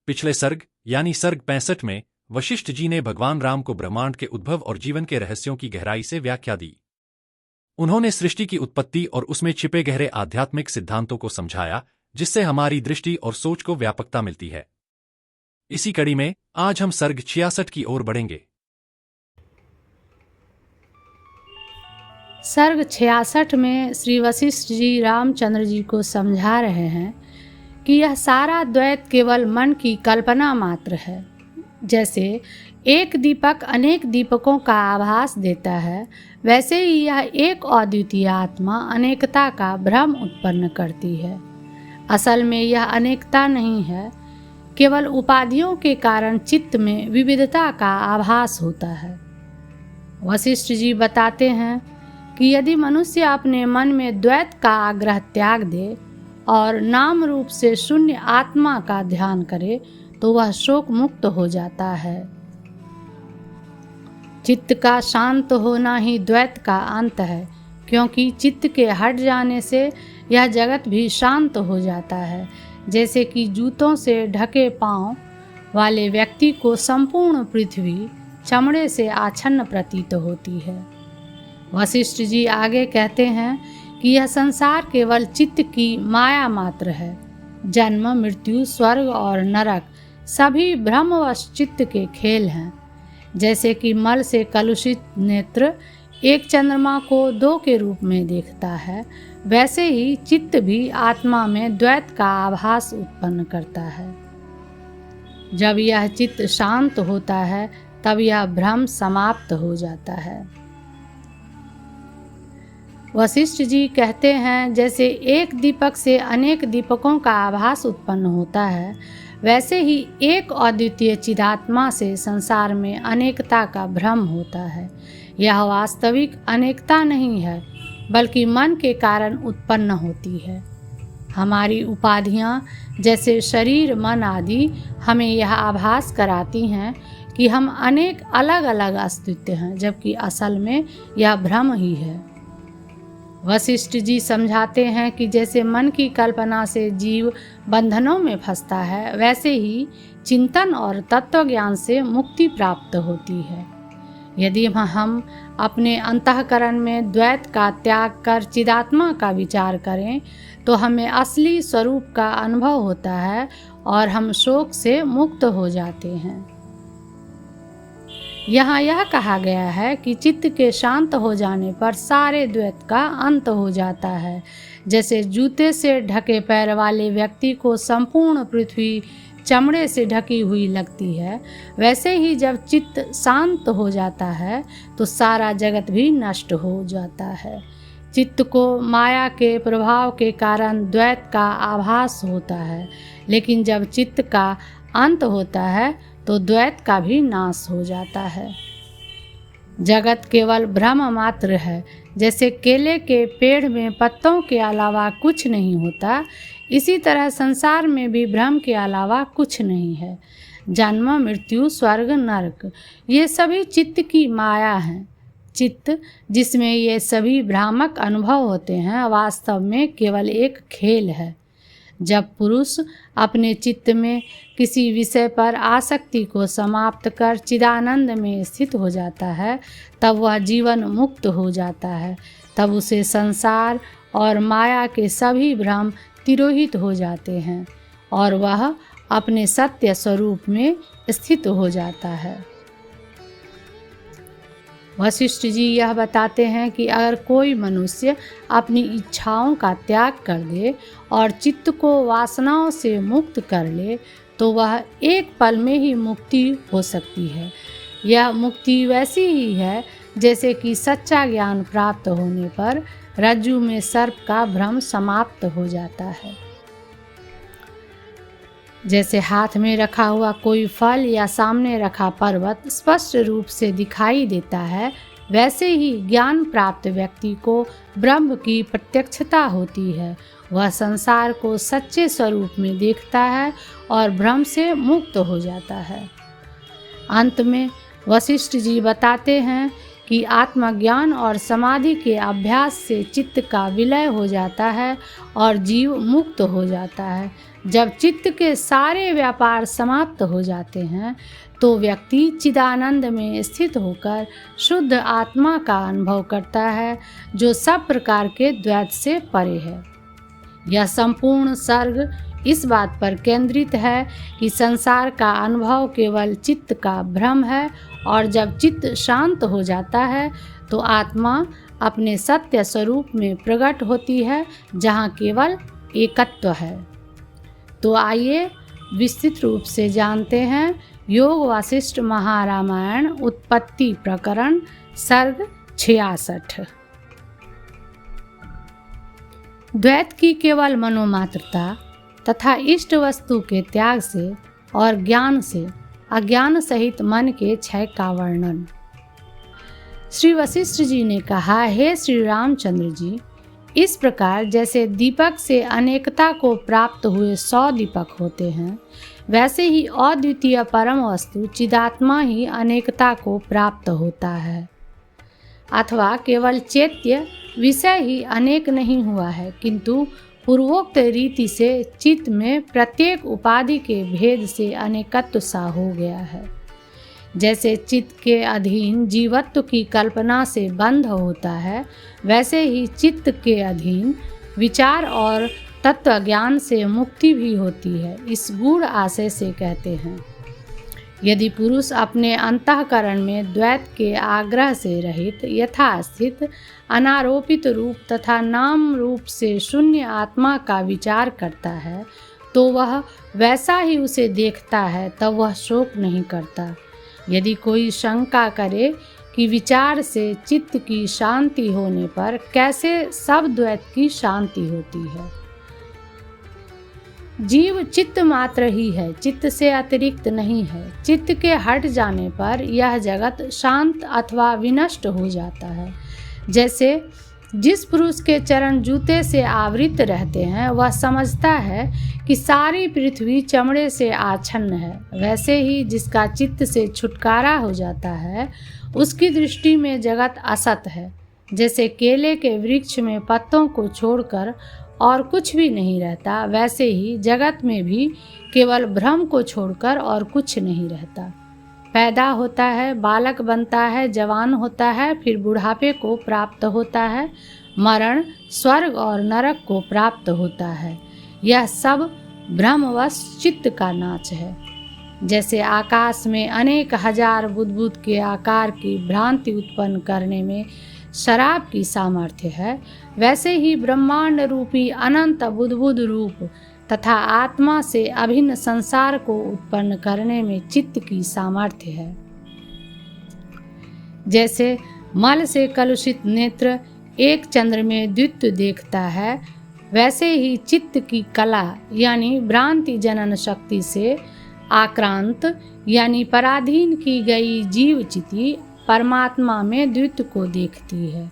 पिछले सर्ग यानी सर्ग 65 में वशिष्ठ जी ने भगवान राम को ब्रह्मांड के उद्भव और जीवन के रहस्यों की गहराई से व्याख्या दी। उन्होंने सृष्टि की उत्पत्ति और उसमें छिपे गहरे आध्यात्मिक सिद्धांतों को समझाया, जिससे हमारी दृष्टि और सोच को व्यापकता मिलती है। इसी कड़ी में आज हम सर्ग 66 की ओर बढ़ेंगे। सर्ग 66 में श्री वशिष्ठ जी रामचंद्र जी को समझा रहे हैं कि यह सारा द्वैत केवल मन की कल्पना मात्र है। जैसे एक दीपक अनेक दीपकों का आभास देता है, वैसे ही यह एक अद्वितीय आत्मा अनेकता का भ्रम उत्पन्न करती है। असल में यह अनेकता नहीं है, केवल उपाधियों के कारण चित्त में विविधता का आभास होता है। वशिष्ठ जी बताते हैं कि यदि मनुष्य अपने मन में द्वैत का आग्रह त्याग दे और नाम रूप से शून्य आत्मा का ध्यान करे तो वह शोक मुक्त हो जाता है। चित्त का शांत होना ही द्वैत का अंत है, क्योंकि चित्त के हट जाने से यह जगत भी शांत हो जाता है। जैसे कि जूतों से ढके पांव वाले व्यक्ति को संपूर्ण पृथ्वी चमड़े से आच्छन्न प्रतीत होती है। वशिष्ठ जी आगे कहते हैं कि यह संसार केवल चित्त की माया मात्र है। जन्म, मृत्यु, स्वर्ग और नरक सभी भ्रमवश चित्त के खेल हैं। जैसे कि मल से कलुषित नेत्र एक चंद्रमा को दो के रूप में देखता है, वैसे ही चित्त भी आत्मा में द्वैत का आभास उत्पन्न करता है। जब यह चित्त शांत होता है तब यह भ्रम समाप्त हो जाता है। वशिष्ठ जी कहते हैं, जैसे एक दीपक से अनेक दीपकों का आभास उत्पन्न होता है, वैसे ही एक अद्वितीय चिदात्मा से संसार में अनेकता का भ्रम होता है। यह वास्तविक अनेकता नहीं है, बल्कि मन के कारण उत्पन्न होती है। हमारी उपाधियां जैसे शरीर, मन आदि हमें यह आभास कराती हैं कि हम अनेक अलग अलग अस्तित्व हैं, जबकि असल में यह भ्रम ही है। वशिष्ठ जी समझाते हैं कि जैसे मन की कल्पना से जीव बंधनों में फंसता है, वैसे ही चिंतन और तत्व ज्ञान से मुक्ति प्राप्त होती है। यदि हम अपने अंतःकरण में द्वैत का त्याग कर चिदात्मा का विचार करें तो हमें असली स्वरूप का अनुभव होता है और हम शोक से मुक्त हो जाते हैं। यहाँ यह कहा गया है कि चित्त के शांत हो जाने पर सारे द्वैत का अंत हो जाता है। जैसे जूते से ढके पैर वाले व्यक्ति को संपूर्ण पृथ्वी चमड़े से ढकी हुई लगती है, वैसे ही जब चित्त शांत हो जाता है तो सारा जगत भी नष्ट हो जाता है। चित्त को माया के प्रभाव के कारण द्वैत का आभास होता है, लेकिन जब चित्त का अंत होता है तो द्वैत का भी नाश हो जाता है। जगत केवल भ्रम मात्र है। जैसे केले के पेड़ में पत्तों के अलावा कुछ नहीं होता, इसी तरह संसार में भी भ्रम के अलावा कुछ नहीं है। जन्म, मृत्यु, स्वर्ग, नरक ये सभी चित्त की माया हैं। चित्त जिसमें ये सभी भ्रामक अनुभव होते हैं, वास्तव में केवल एक खेल है। जब पुरुष अपने चित्त में किसी विषय पर आसक्ति को समाप्त कर चिदानंद में स्थित हो जाता है, तब वह जीवन मुक्त हो जाता है। तब उसे संसार और माया के सभी भ्रम तिरोहित हो जाते हैं और वह अपने सत्य स्वरूप में स्थित हो जाता है। वशिष्ठ जी यह बताते हैं कि अगर कोई मनुष्य अपनी इच्छाओं का त्याग कर दे और चित्त को वासनाओं से मुक्त कर ले तो वह एक पल में ही मुक्ति हो सकती है। यह मुक्ति वैसी ही है जैसे कि सच्चा ज्ञान प्राप्त होने पर रज्जु में सर्प का भ्रम समाप्त हो जाता है। जैसे हाथ में रखा हुआ कोई फल या सामने रखा पर्वत स्पष्ट रूप से दिखाई देता है, वैसे ही ज्ञान प्राप्त व्यक्ति को ब्रह्म की प्रत्यक्षता होती है। वह संसार को सच्चे स्वरूप में देखता है और भ्रम से मुक्त हो जाता है। अंत में वशिष्ठ जी बताते हैं कि आत्मज्ञान और समाधि के अभ्यास से चित्त का विलय हो जाता है और जीव मुक्त हो जाता है। जब चित्त के सारे व्यापार समाप्त हो जाते हैं तो व्यक्ति चिदानंद में स्थित होकर शुद्ध आत्मा का अनुभव करता है, जो सब प्रकार के द्वैत से परे है। यह संपूर्ण सर्ग इस बात पर केंद्रित है कि संसार का अनुभव केवल चित्त का भ्रम है, और जब चित्त शांत हो जाता है तो आत्मा अपने सत्य स्वरूप में प्रकट होती है, जहाँ केवल एकत्व है। तो आइए विस्तृत रूप से जानते हैं योग वासिष्ठ महारामायण उत्पत्ति प्रकरण सर्ग 66। द्वैत की केवल मनोमात्रता तथा इष्ट वस्तु के त्याग से और ज्ञान से अज्ञान सहित मन के क्षय का वर्णन। श्री वशिष्ठ जी ने कहा, हे श्री रामचंद्र जी, इस प्रकार जैसे दीपक से अनेकता को प्राप्त हुए 100 दीपक होते हैं, वैसे ही अद्वितीय परम वस्तु चिदात्मा ही अनेकता को प्राप्त होता है। अथवा केवल चैत्य विषय ही अनेक नहीं हुआ है, किंतु पूर्वोक्त रीति से चित्त में प्रत्येक उपाधि के भेद से अनेकत्व सा हो गया है। जैसे चित्त के अधीन जीवत्व की कल्पना से बंध होता है, वैसे ही चित्त के अधीन विचार और तत्व ज्ञान से मुक्ति भी होती है। इस गूढ़ आशय से कहते हैं, यदि पुरुष अपने अंतःकरण में द्वैत के आग्रह से रहित यथास्थित अनारोपित रूप तथा नाम रूप से शून्य आत्मा का विचार करता है, तो वह वैसा ही उसे देखता है, तब वह शोक नहीं करता। यदि कोई शंका करे कि विचार से चित्त की शांति होने पर कैसे सब द्वैत की शांति होती है। जीव चित्त मात्र ही है, चित्त से अतिरिक्त नहीं है। चित्त के हट जाने पर यह जगत शांत अथवा विनष्ट हो जाता है। जैसे जिस पुरुष के चरण जूते से आवृत रहते हैं, वह समझता है कि सारी पृथ्वी चमड़े से आच्छन्न है, वैसे ही जिसका चित्त से छुटकारा हो जाता है, उसकी दृष्टि में जगत असत है। जैसे केले के वृक्ष में पत्तों को छोड़कर और कुछ भी नहीं रहता, वैसे ही जगत में भी केवल भ्रम को छोड़कर और कुछ नहीं रहता। पैदा होता है, बालक बनता है, जवान होता है, फिर बुढ़ापे को प्राप्त होता है, मरण, स्वर्ग और नरक को प्राप्त होता है। यह सब भ्रमवश चित्त का नाच है। जैसे आकाश में अनेक हजार बुदबुद के आकार की भ्रांति उत्पन्न करने में शराब की सामर्थ्य है, वैसे ही ब्रह्मांड रूपी अनंत बुदबुद रूप तथा आत्मा से अभिन्न संसार को उत्पन्न करने में चित्त की सामर्थ्य है। जैसे मल से कलुषित नेत्र एक चंद्र में द्वित्व देखता है, वैसे ही चित्त की कला यानी भ्रांति जनन शक्ति से आक्रांत यानी पराधीन की गई जीव चिति परमात्मा में द्वित्व को देखती है।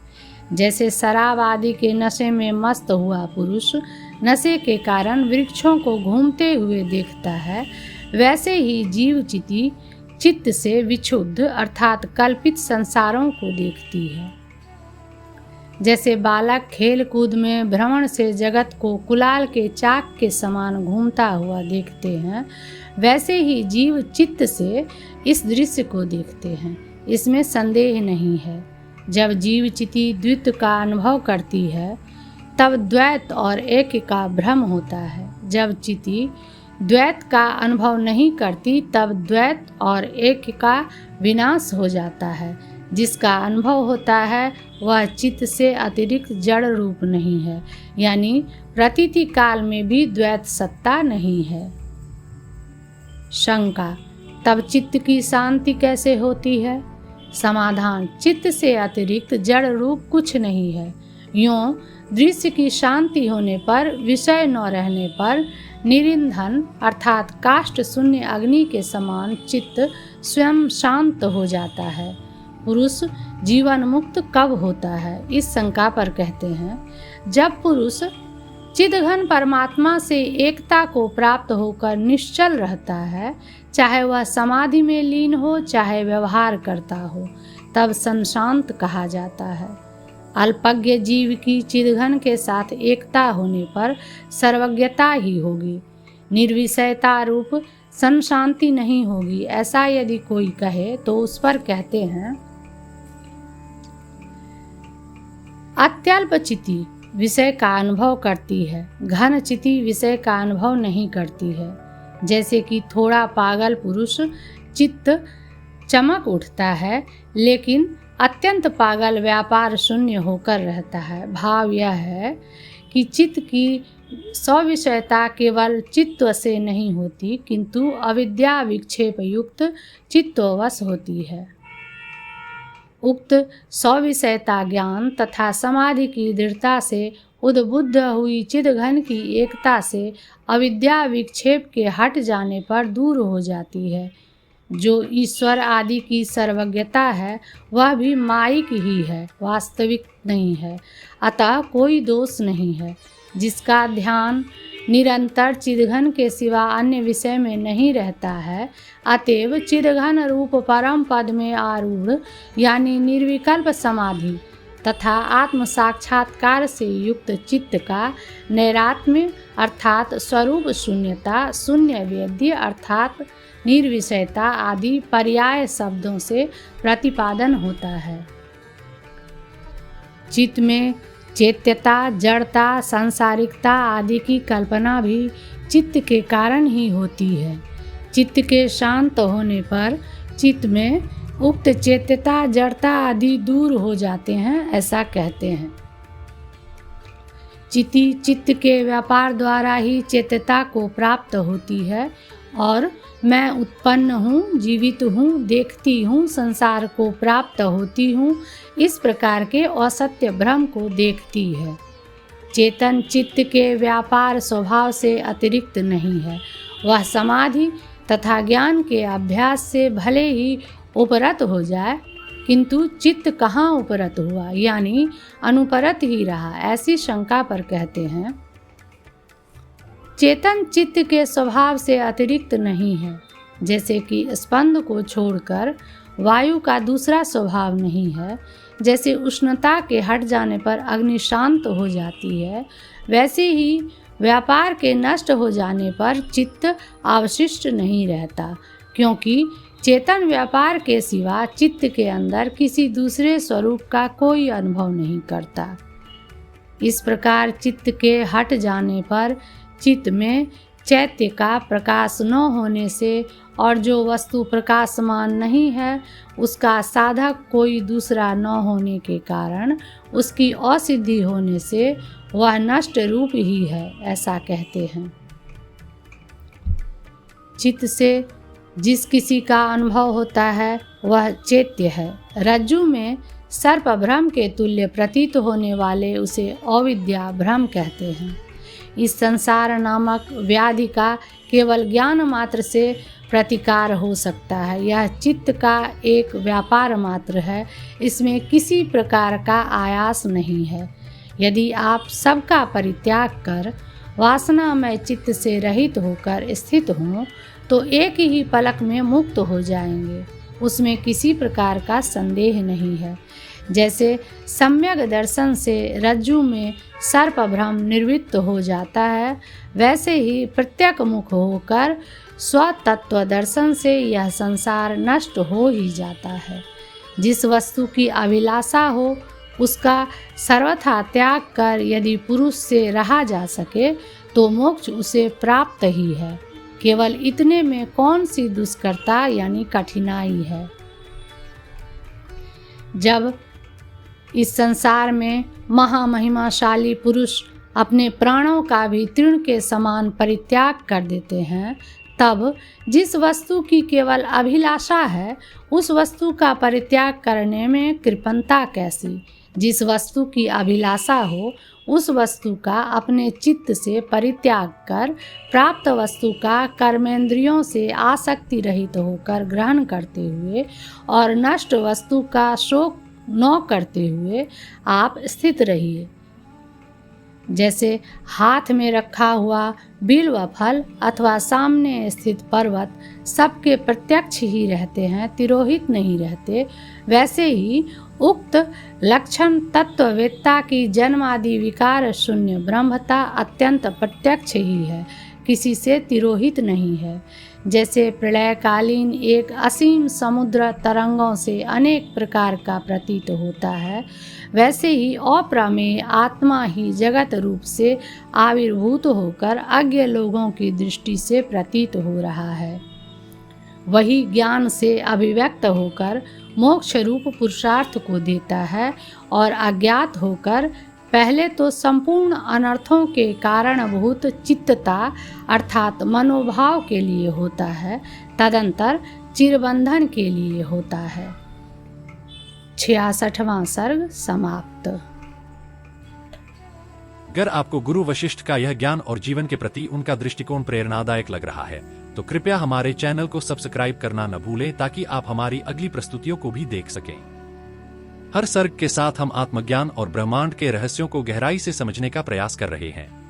जैसे शराब आदि के नशे में मस्त हुआ पुरुष नशे के कारण वृक्षों को घूमते हुए देखता है, वैसे ही जीव चिति चित्त से विक्षुब्ध अर्थात कल्पित संसारों को देखती है। जैसे बालक खेल कूद में भ्रमण से जगत को कुलाल के चाक के समान घूमता हुआ देखते हैं, वैसे ही जीव चित्त से इस दृश्य को देखते हैं। इसमें संदेह नहीं है। जब जीव चिति द्वित्व का अनुभव करती है, तब द्वैत और एक का भ्रम होता है। जब चिति द्वैत का अनुभव नहीं करती, तब द्वैत और एक का विनाश हो जाता है। जिसका अनुभव होता है वह चित्त से अतिरिक्त जड़ रूप नहीं है, यानी प्रतीति काल में भी द्वैत सत्ता नहीं है। शंका, तब चित्त की शांति कैसे होती है? समाधान, चित्त से अतिरिक्त जड़ रूप कुछ नहीं है। यूं दृश्य की शांति होने पर, विषय न रहने पर निरिंधन अर्थात काष्ठ शून्य अग्नि के समान चित्त स्वयं शांत हो जाता है। पुरुष जीवन मुक्त कब होता है? इस शंका पर कहते हैं, जब पुरुष चिदघन परमात्मा से एकता को प्राप्त होकर निश्चल रहता है, चाहे वह समाधि में लीन हो चाहे व्यवहार करता हो, तब संशांत कहा जाता है। अल्पज्ञ जीव की चिदघन के साथ एकता होने पर सर्वज्ञता ही होगी। निर्विषयता रूप संशांति नहीं होगी, ऐसा यदि कोई कहे तो उस पर कहते हैं अत्यल्प चिति विषय का अनुभव करती है, घन चिति विषय का अनुभव नहीं करती है। जैसे कि थोड़ा पागल पुरुष चित्त चमक उठता है, लेकिन अत्यंत पागल व्यापार शून्य होकर रहता है। भाव यह है कि चित्त की सविषयता केवल चित्त से नहीं होती, किंतु अविद्या विक्षेप युक्त चित्तवश होती है। उक्त सविषयता ज्ञान तथा समाधि की दृढ़ता से उद्बुद्ध हुई चिद्घन की एकता से अविद्या विक्षेप के हट जाने पर दूर हो जाती है। जो ईश्वर आदि की सर्वज्ञता है वह भी मायिक ही है, वास्तविक नहीं है। अतः कोई दोष नहीं है। जिसका ध्यान निरंतर चिद्घन के सिवा अन्य विषय में नहीं रहता है, अतएव चिद्घन रूप परम पद में आरूढ़ यानी निर्विकल्प समाधि तथा आत्म साक्षात्कार से युक्त चित्त का नैरात्म्य अर्थात स्वरूप शून्यता, शून्य वेद्य अर्थात निर्विषयता आदि पर्याय शब्दों से प्रतिपादन होता है। चित्त में चेत्यता, जड़ता, सांसारिकता आदि की कल्पना भी चित्त के कारण ही होती है। चित्त के शांत होने पर चित्त में उक्त चेत्यता, जड़ता आदि दूर हो जाते हैं, ऐसा कहते हैं। चिति चित्त के व्यापार द्वारा ही चेत्यता को प्राप्त होती है और मैं उत्पन्न हूँ, जीवित हूँ, देखती हूँ, संसार को प्राप्त होती हूँ, इस प्रकार के असत्य भ्रम को देखती है। चेतन चित्त के व्यापार स्वभाव से अतिरिक्त नहीं है। वह समाधि तथा ज्ञान के अभ्यास से भले ही उपरत हो जाए, किंतु चित्त कहाँ उपरत हुआ, यानी अनुपरत ही रहा, ऐसी शंका पर कहते हैं चेतन चित्त के स्वभाव से अतिरिक्त नहीं है। जैसे कि स्पंद को छोड़कर वायु का दूसरा स्वभाव नहीं है, जैसे उष्णता के हट जाने पर अग्नि शांत हो जाती है, वैसे ही व्यापार के नष्ट हो जाने पर चित्त अवशिष्ट नहीं रहता, क्योंकि चेतन व्यापार के सिवा चित्त के अंदर किसी दूसरे स्वरूप का कोई अनुभव नहीं करता। इस प्रकार चित्त के हट जाने पर चित्त में चैत्य का प्रकाश न होने से और जो वस्तु प्रकाशमान नहीं है उसका साधक कोई दूसरा न होने के कारण उसकी असिद्धि होने से वह नष्ट रूप ही है, ऐसा कहते हैं। चित्त से जिस किसी का अनुभव होता है वह चैत्य है। रज्जु में सर्प भ्रम के तुल्य प्रतीत होने वाले उसे अविद्या भ्रम कहते हैं। इस संसार नामक व्याधि का केवल ज्ञान मात्र से प्रतिकार हो सकता है। यह चित्त का एक व्यापार मात्र है, इसमें किसी प्रकार का आयास नहीं है। यदि आप सबका परित्याग कर वासनामय चित्त से रहित होकर स्थित हों तो एक ही पलक में मुक्त हो जाएंगे, उसमें किसी प्रकार का संदेह नहीं है। जैसे सम्यक दर्शन से रज्जु में सर्प भ्रम निवृत्त हो जाता है, वैसे ही प्रत्यक मुख होकर स्वतत्व दर्शन से यह संसार नष्ट हो ही जाता है। जिस वस्तु की अभिलाषा हो उसका सर्वथा त्याग कर यदि पुरुष से रहा जा सके तो मोक्ष उसे प्राप्त ही है। केवल इतने में कौन सी दुष्करता यानी कठिनाई है। जब इस संसार में महामहिमाशाली पुरुष अपने प्राणों का भी तृण के समान परित्याग कर देते हैं, तब जिस वस्तु की केवल अभिलाषा है उस वस्तु का परित्याग करने में कृपणता कैसी। जिस वस्तु की अभिलाषा हो उस वस्तु का अपने चित्त से परित्याग कर प्राप्त वस्तु का कर्मेंद्रियों से आसक्ति रहित होकर ग्रहण करते हुए और नष्ट वस्तु का शोक न करते हुए आप स्थित रहिए। जैसे हाथ में रखा हुआ बिल्व फल अथवा सामने स्थित पर्वत सबके प्रत्यक्ष ही रहते हैं, तिरोहित नहीं रहते, वैसे ही उक्त लक्षण तत्ववेत्ता की जन्मादि विकार शून्य ब्रह्मता अत्यंत प्रत्यक्ष ही है, किसी से तिरोहित नहीं है। जैसे प्रलयकालीन एक असीम समुद्र तरंगों से अनेक प्रकार का प्रतीत होता है, वैसे ही अप्रमेय आत्मा ही जगत रूप से आविर्भूत होकर अज्ञ लोगों की दृष्टि से प्रतीत हो रहा है। वही ज्ञान से अभिव्यक्त होकर मोक्ष रूप पुरुषार्थ को देता है और अज्ञात होकर पहले तो संपूर्ण अनर्थों के कारणभूत चित्तता अर्थात मनोभाव के लिए होता है, तदंतर चिरबंधन के लिए होता है। 66वां सर्ग समाप्त। अगर आपको गुरु वशिष्ठ का यह ज्ञान और जीवन के प्रति उनका दृष्टिकोण प्रेरणादायक लग रहा है तो कृपया हमारे चैनल को सब्सक्राइब करना न भूलें ताकि आप हमारी अगली प्रस्तुतियों को भी देख सकें। हर सर्ग के साथ हम आत्मज्ञान और ब्रह्मांड के रहस्यों को गहराई से समझने का प्रयास कर रहे हैं।